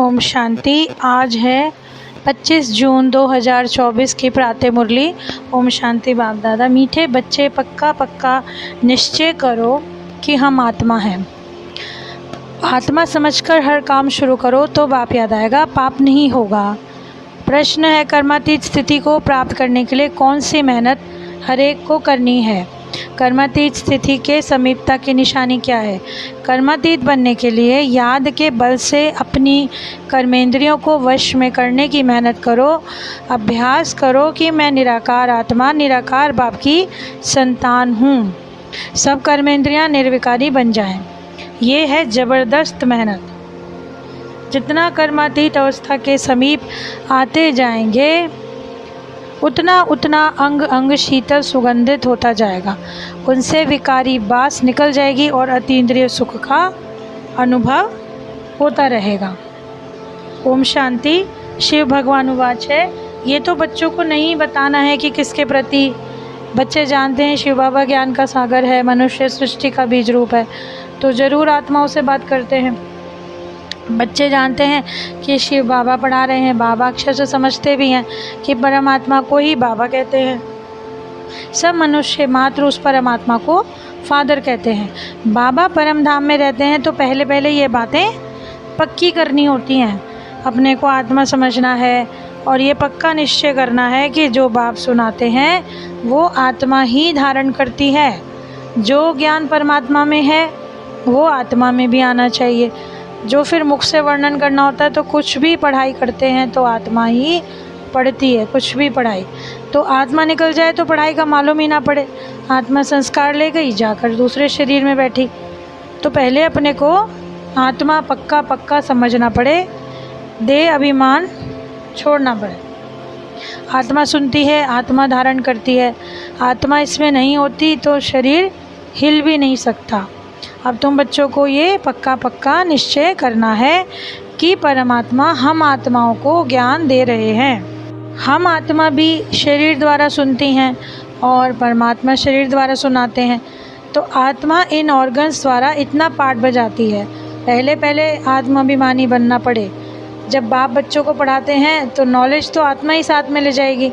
ओम शांति। आज है 25 जून 2024 की प्रातः मुरली। ओम शांति। बाप दादा, मीठे बच्चे, पक्का पक्का निश्चय करो कि हम आत्मा हैं। आत्मा समझकर हर काम शुरू करो तो बाप याद आएगा, पाप नहीं होगा। प्रश्न है, कर्मातीत स्थिति को प्राप्त करने के लिए कौन सी मेहनत हर एक को करनी है? कर्मातीत स्थिति के समीपता की निशानी क्या है? कर्मातीत बनने के लिए याद के बल से अपनी कर्मेंद्रियों को वश में करने की मेहनत करो। अभ्यास करो कि मैं निराकार आत्मा, निराकार बाप की संतान हूँ। सब कर्मेंद्रियाँ निर्विकारी बन जाएं। ये है ज़बरदस्त मेहनत। जितना कर्मातीत अवस्था के समीप आते जाएंगे उतना उतना अंग अंग शीतल सुगंधित होता जाएगा। उनसे विकारी बास निकल जाएगी और अतीन्द्रिय सुख का अनुभव होता रहेगा। ओम शांति। शिव भगवान उवाच है, ये तो बच्चों को नहीं बताना है कि किसके प्रति। बच्चे जानते हैं शिव बाबा ज्ञान का सागर है, मनुष्य सृष्टि का बीज रूप है, तो ज़रूर आत्माओं से बात करते हैं। बच्चे जानते हैं कि शिव बाबा पढ़ा रहे हैं, बाबा अक्षर से समझते भी हैं कि परमात्मा को ही बाबा कहते हैं। सब मनुष्य मात्र उस परमात्मा को फादर कहते हैं। बाबा परम धाम में रहते हैं तो पहले पहले ये बातें पक्की करनी होती हैं। अपने को आत्मा समझना है और ये पक्का निश्चय करना है कि जो बाप सुनाते हैं वो आत्मा ही धारण करती है। जो ज्ञान परमात्मा में है वो आत्मा में भी आना चाहिए। जो फिर मुख से वर्णन करना होता है तो कुछ भी पढ़ाई करते हैं तो आत्मा ही पढ़ती है। कुछ भी पढ़ाई तो आत्मा निकल जाए तो पढ़ाई का मालूम ही ना पड़े। आत्मा संस्कार ले गई, जाकर दूसरे शरीर में बैठी। तो पहले अपने को आत्मा पक्का पक्का समझना पड़े, देह अभिमान छोड़ना पड़े। आत्मा सुनती है, आत्मा धारण करती है। आत्मा इसमें नहीं होती तो शरीर हिल भी नहीं सकता। अब तुम बच्चों को ये पक्का पक्का निश्चय करना है कि परमात्मा हम आत्माओं को ज्ञान दे रहे हैं। हम आत्मा भी शरीर द्वारा सुनती हैं और परमात्मा शरीर द्वारा सुनाते हैं। तो आत्मा इन ऑर्गन्स द्वारा इतना पाठ बजाती है। पहले पहले आत्माभिमानी बनना पड़े। जब बाप बच्चों को पढ़ाते हैं तो नॉलेज तो आत्मा ही साथ में ले जाएगी।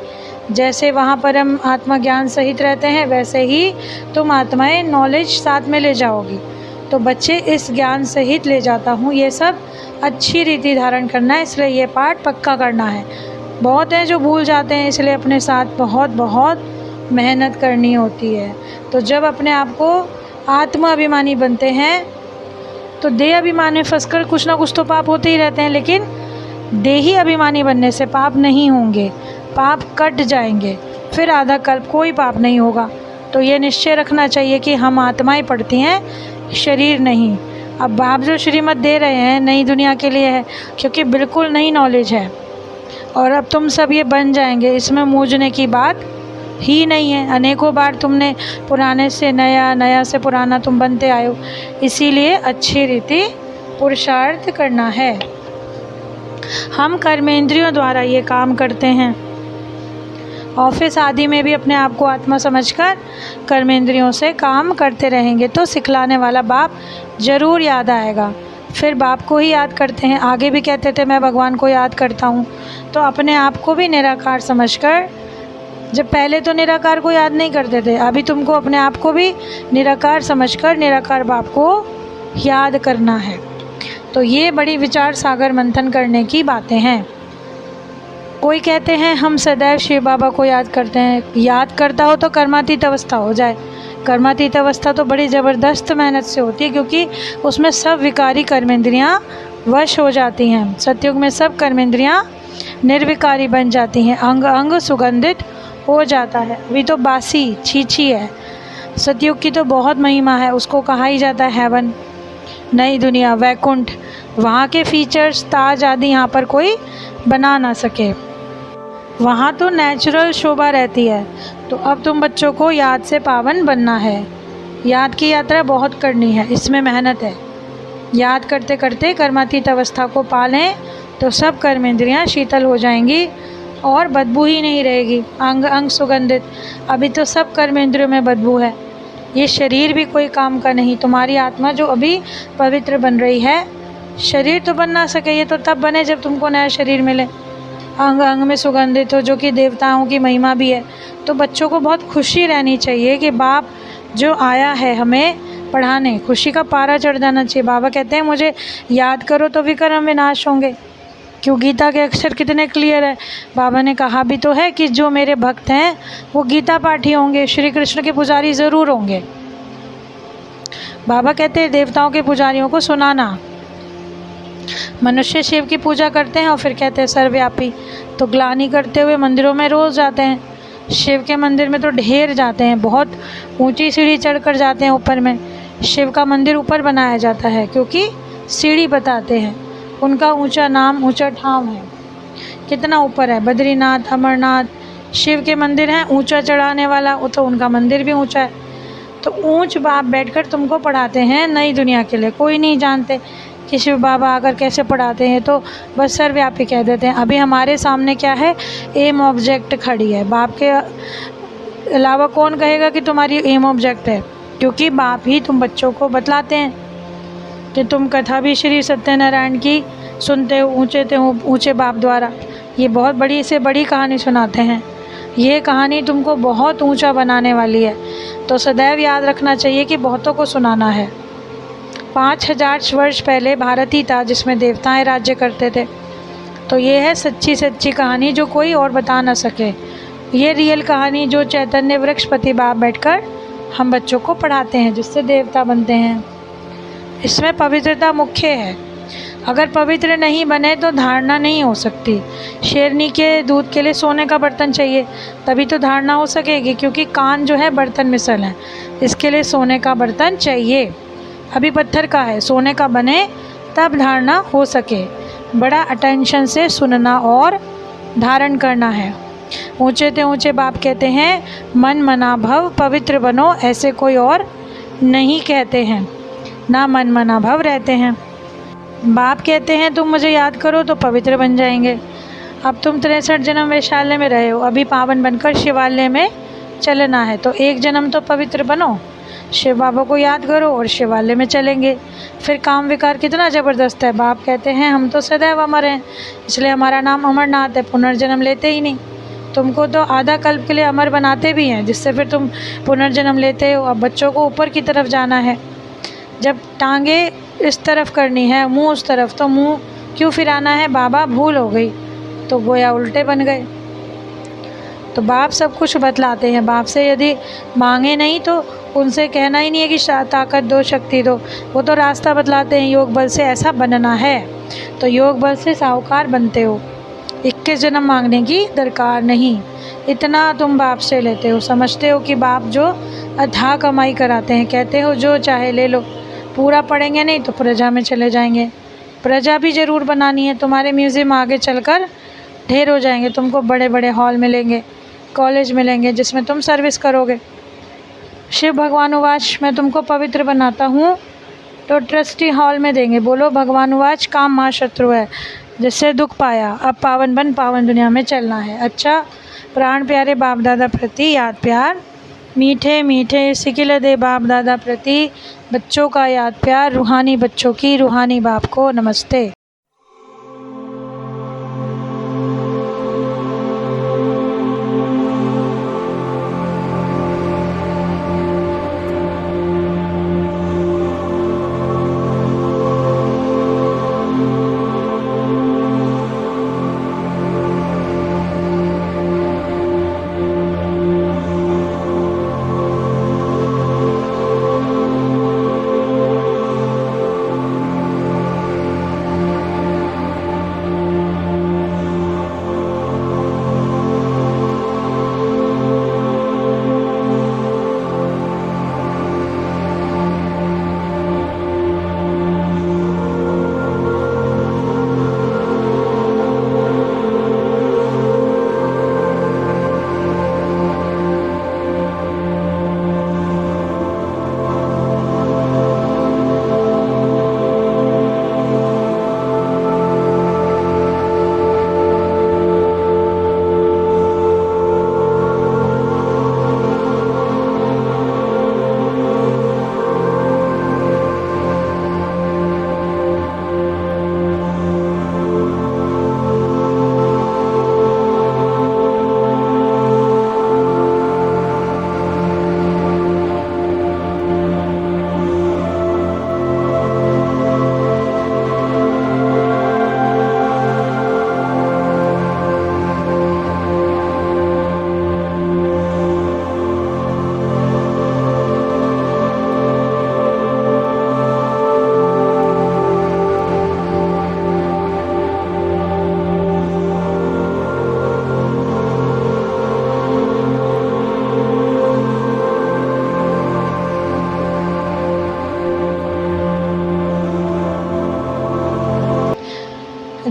जैसे वहाँ पर हम आत्मा ज्ञान सहित रहते हैं वैसे ही तुम आत्माएं नॉलेज साथ में ले जाओगी। तो बच्चे इस ज्ञान सहित ले जाता हूँ, ये सब अच्छी रीति धारण करना है, इसलिए ये पाठ पक्का करना है। बहुत हैं जो भूल जाते हैं, इसलिए अपने साथ बहुत बहुत मेहनत करनी होती है। तो जब अपने आप को आत्मा अभिमानी बनते हैं तो देह अभिमान में फंसकर कुछ ना कुछ तो पाप होते ही रहते हैं, लेकिन देही अभिमानी बनने से पाप नहीं होंगे। पाप कट जाएंगे, फिर आधा कल्प कोई पाप नहीं होगा। तो ये निश्चय रखना चाहिए कि हम आत्माएं पढ़ती हैं, शरीर नहीं। अब बाप जो श्रीमत दे रहे हैं नई दुनिया के लिए है, क्योंकि बिल्कुल नई नॉलेज है और अब तुम सब ये बन जाएंगे, इसमें मूझने की बात ही नहीं है। अनेकों बार तुमने पुराने से नया, नया से पुराना तुम बनते आए हो, इसीलिए अच्छी रीति पुरुषार्थ करना है। हम कर्मेंद्रियों द्वारा ये काम करते हैं। ऑफिस आदि में भी अपने आप को आत्मा समझकर कर्मेंद्रियों से काम करते रहेंगे तो सिखलाने वाला बाप ज़रूर याद आएगा। फिर बाप को ही याद करते हैं। आगे भी कहते थे मैं भगवान को याद करता हूँ। तो अपने आप को भी निराकार समझकर, जब पहले तो निराकार को याद नहीं करते थे, अभी तुमको अपने आप को भी निराकार समझकर निराकार बाप को याद करना है। तो ये बड़ी विचार सागर मंथन करने की बातें हैं। कोई कहते हैं हम सदैव शिव बाबा को याद करते हैं। याद करता हो तो कर्मातीत अवस्था हो जाए। कर्मातीत अवस्था तो बड़ी ज़बरदस्त मेहनत से होती है, क्योंकि उसमें सब विकारी कर्मेंद्रियाँ वश हो जाती हैं। सतयुग में सब कर्मेंद्रियाँ निर्विकारी बन जाती हैं, अंग अंग सुगंधित हो जाता है। अभी तो बासी छीछी है। सतयुग की तो बहुत महिमा है, उसको कहा ही जाता है हेवन, नई दुनिया, वैकुंठ। वहाँ के फीचर्स, ताज आदि यहाँ पर कोई बना ना सके। वहाँ तो नेचुरल शोभा रहती है। तो अब तुम बच्चों को याद से पावन बनना है। याद की यात्रा बहुत करनी है, इसमें मेहनत है। याद करते करते कर्मातीत अवस्था को पालें तो सब कर्मेंद्रियाँ शीतल हो जाएंगी और बदबू ही नहीं रहेगी, अंग अंग सुगंधित। अभी तो सब कर्मेंद्रियों में बदबू है। ये शरीर भी कोई काम का नहीं। तुम्हारी आत्मा जो अभी पवित्र बन रही है शरीर तो बन ना सके, ये तो तब बने जब तुमको नया शरीर मिले, अंग अंग में सुगंधित हो, जो कि देवताओं की महिमा भी है। तो बच्चों को बहुत खुशी रहनी चाहिए कि बाप जो आया है हमें पढ़ाने, खुशी का पारा चढ़ जाना चाहिए। बाबा कहते हैं मुझे याद करो तो विकर्म विनाश होंगे। क्यों? गीता के अक्षर कितने क्लियर है। बाबा ने कहा भी तो है कि जो मेरे भक्त हैं वो गीता पाठी होंगे, श्री कृष्ण के पुजारी ज़रूर होंगे। बाबा कहते हैं देवताओं के पुजारियों को सुनाना। मनुष्य शिव की पूजा करते हैं और फिर कहते हैं सर्वव्यापी, तो ग्लानि करते हुए मंदिरों में रोज़ जाते हैं। शिव के मंदिर में तो ढेर जाते हैं, बहुत ऊंची सीढ़ी चढ़कर जाते हैं ऊपर में। शिव का मंदिर ऊपर बनाया जाता है क्योंकि सीढ़ी बताते हैं, उनका ऊंचा नाम, ऊंचा ठाम है। कितना ऊपर है, बद्रीनाथ, अमरनाथ शिव के मंदिर हैं। ऊंचा चढ़ाने वाला वो तो उनका मंदिर भी ऊंचा है। तो ऊंच बाप बैठकर तुमको पढ़ाते हैं नई दुनिया के लिए। कोई नहीं जानते कि शिव बाबा आकर कैसे पढ़ाते हैं, तो बस सर्वव्यापी कह देते हैं। अभी हमारे सामने क्या है, एम ऑब्जेक्ट खड़ी है। बाप के अलावा कौन कहेगा कि तुम्हारी एम ऑब्जेक्ट है? क्योंकि बाप ही तुम बच्चों को बतलाते हैं कि तुम कथा भी श्री सत्यनारायण की सुनते हो, ऊंचे बाप द्वारा। ये बहुत बड़ी से बड़ी कहानी सुनाते हैं। ये कहानी तुमको बहुत ऊंचा बनाने वाली है, तो सदैव याद रखना चाहिए कि बहुतों को सुनाना है। 5000 वर्ष पहले भारत ही था जिसमें देवताएं राज्य करते थे। तो ये है सच्ची सच्ची कहानी जो कोई और बता ना सके। ये रियल कहानी जो चैतन्य वृक्षपति बाप बैठकर हम बच्चों को पढ़ाते हैं, जिससे देवता बनते हैं। इसमें पवित्रता मुख्य है। अगर पवित्र नहीं बने तो धारणा नहीं हो सकती। शेरनी के दूध के लिए सोने का बर्तन चाहिए, तभी तो धारणा हो सकेगी, क्योंकि कान जो है बर्तन मिसल है, इसके लिए सोने का बर्तन चाहिए। अभी पत्थर का है, सोने का बने तब धारणा हो सके। बड़ा अटेंशन से सुनना और धारण करना है। ऊंचे ते ऊंचे बाप कहते हैं मन मना भव पवित्र बनो, ऐसे कोई और नहीं कहते हैं, ना मन मना भव रहते हैं। बाप कहते हैं तुम मुझे याद करो तो पवित्र बन जाएंगे। अब तुम 63 जन्म वैशाल्य में रहे हो, अभी पावन बनकर शिवालय में चलना है, तो एक जन्म तो पवित्र बनो, शिव बाबा को याद करो और शिवालय में चलेंगे। फिर काम विकार कितना ज़बरदस्त है। बाप कहते हैं हम तो सदैव अमर हैं, इसलिए हमारा नाम अमरनाथ है, पुनर्जन्म लेते ही नहीं। तुमको तो आधा कल्प के लिए अमर बनाते भी हैं, जिससे फिर तुम पुनर्जन्म लेते हो। अब बच्चों को ऊपर की तरफ जाना है। जब टांगे इस तरफ करनी है, मुंह उस तरफ, तो मुंह क्यों फिराना है? बाबा भूल हो गई तो गोया उल्टे बन गए। तो बाप सब कुछ बतलाते हैं। बाप से यदि मांगे नहीं तो उनसे कहना ही नहीं है कि ताकत दो, शक्ति दो, वो तो रास्ता बतलाते हैं। योग बल से ऐसा बनना है, तो योग बल से साहूकार बनते हो। 21 जन्म मांगने की दरकार नहीं, इतना तुम बाप से लेते हो। समझते हो कि बाप जो अथाह कमाई कराते हैं, कहते हो जो चाहे ले लो। पूरा पढ़ेंगे नहीं तो प्रजा में चले जाएंगे। प्रजा भी ज़रूर बनानी है। तुम्हारे म्यूज़ियम आगे चलकर ढेर हो जाएंगे, तुमको बड़े बड़े हॉल मिलेंगे, कॉलेज मिलेंगे, जिसमें तुम सर्विस करोगे। शिव भगवानुवाच मैं तुमको पवित्र बनाता हूँ, तो ट्रस्टी हॉल में देंगे। बोलो भगवानुवाच काम महाशत्रु है, जिससे दुख पाया, अब पावन बन पावन दुनिया में चलना है। अच्छा, प्राण प्यारे बाप दादा प्रति याद प्यार, मीठे मीठे सिकिल दे बाप दादा प्रति बच्चों का याद प्यार, रूहानी बच्चों की रूहानी बाप को नमस्ते।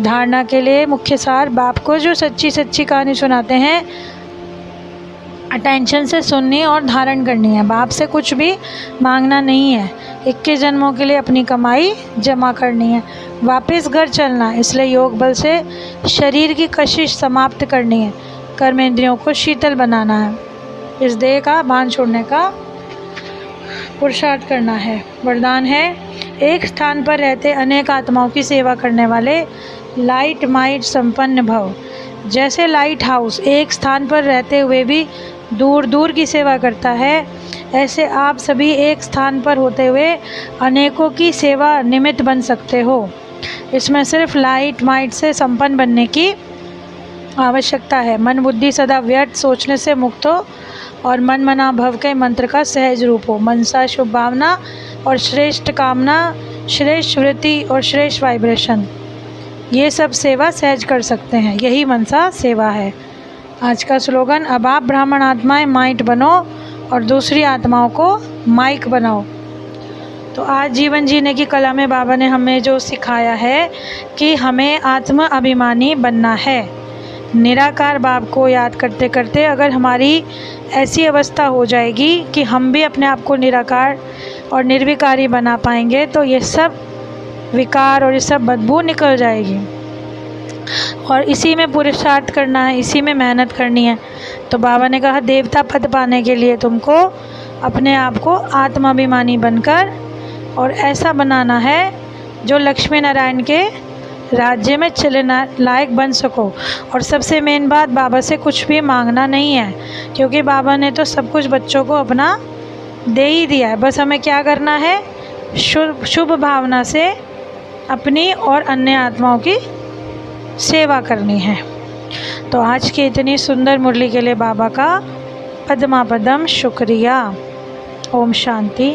धारणा के लिए मुख्य सार, बाप को जो सच्ची सच्ची कहानी सुनाते हैं अटेंशन से सुननी और धारण करनी है। बाप से कुछ भी मांगना नहीं है, 21 जन्मों के लिए अपनी कमाई जमा करनी है, वापस घर चलना है। इसलिए योग बल से शरीर की कशिश समाप्त करनी है, कर्मेंद्रियों को शीतल बनाना है, इस देह का बांध छोड़ने का पुरुषार्थ करना है। वरदान है, एक स्थान पर रहते अनेक आत्माओं की सेवा करने वाले लाइट माइट संपन्न भव। जैसे लाइट हाउस एक स्थान पर रहते हुए भी दूर दूर की सेवा करता है, ऐसे आप सभी एक स्थान पर होते हुए अनेकों की सेवा निमित्त बन सकते हो। इसमें सिर्फ लाइट माइट से संपन्न बनने की आवश्यकता है। मन बुद्धि सदा व्यर्थ सोचने से मुक्त हो और मन मना भव के मंत्र का सहज रूप हो। मनसा शुभ भावना और श्रेष्ठ कामना, श्रेष्ठ वृत्ति और श्रेष्ठ वाइब्रेशन, ये सब सेवा सहज कर सकते हैं। यही मनसा सेवा है। आज का स्लोगन, अब आप ब्राह्मण आत्माएं माइट बनो और दूसरी आत्माओं को माइक बनाओ। तो आज जीवन जीने की कला में बाबा ने हमें जो सिखाया है कि हमें आत्म अभिमानी बनना है। निराकार बाप को याद करते करते अगर हमारी ऐसी अवस्था हो जाएगी कि हम भी अपने आप को निराकार और निर्विकारी बना पाएंगे, तो ये सब विकार और ये सब बदबू निकल जाएगी। और इसी में पुरुषार्थ करना है, इसी में मेहनत करनी है। तो बाबा ने कहा, देवता पद पाने के लिए तुमको अपने आप को आत्माभिमानी बनकर और ऐसा बनाना है जो लक्ष्मी नारायण के राज्य में चलने लायक बन सको। और सबसे मेन बात, बाबा से कुछ भी मांगना नहीं है, क्योंकि बाबा ने तो सब कुछ बच्चों को अपना दे ही दिया है। बस हमें क्या करना है, शुभ भावना से अपनी और अन्य आत्माओं की सेवा करनी है। तो आज की इतनी सुंदर मुरली के लिए बाबा का पद्मा पदम शुक्रिया। ओम शांति।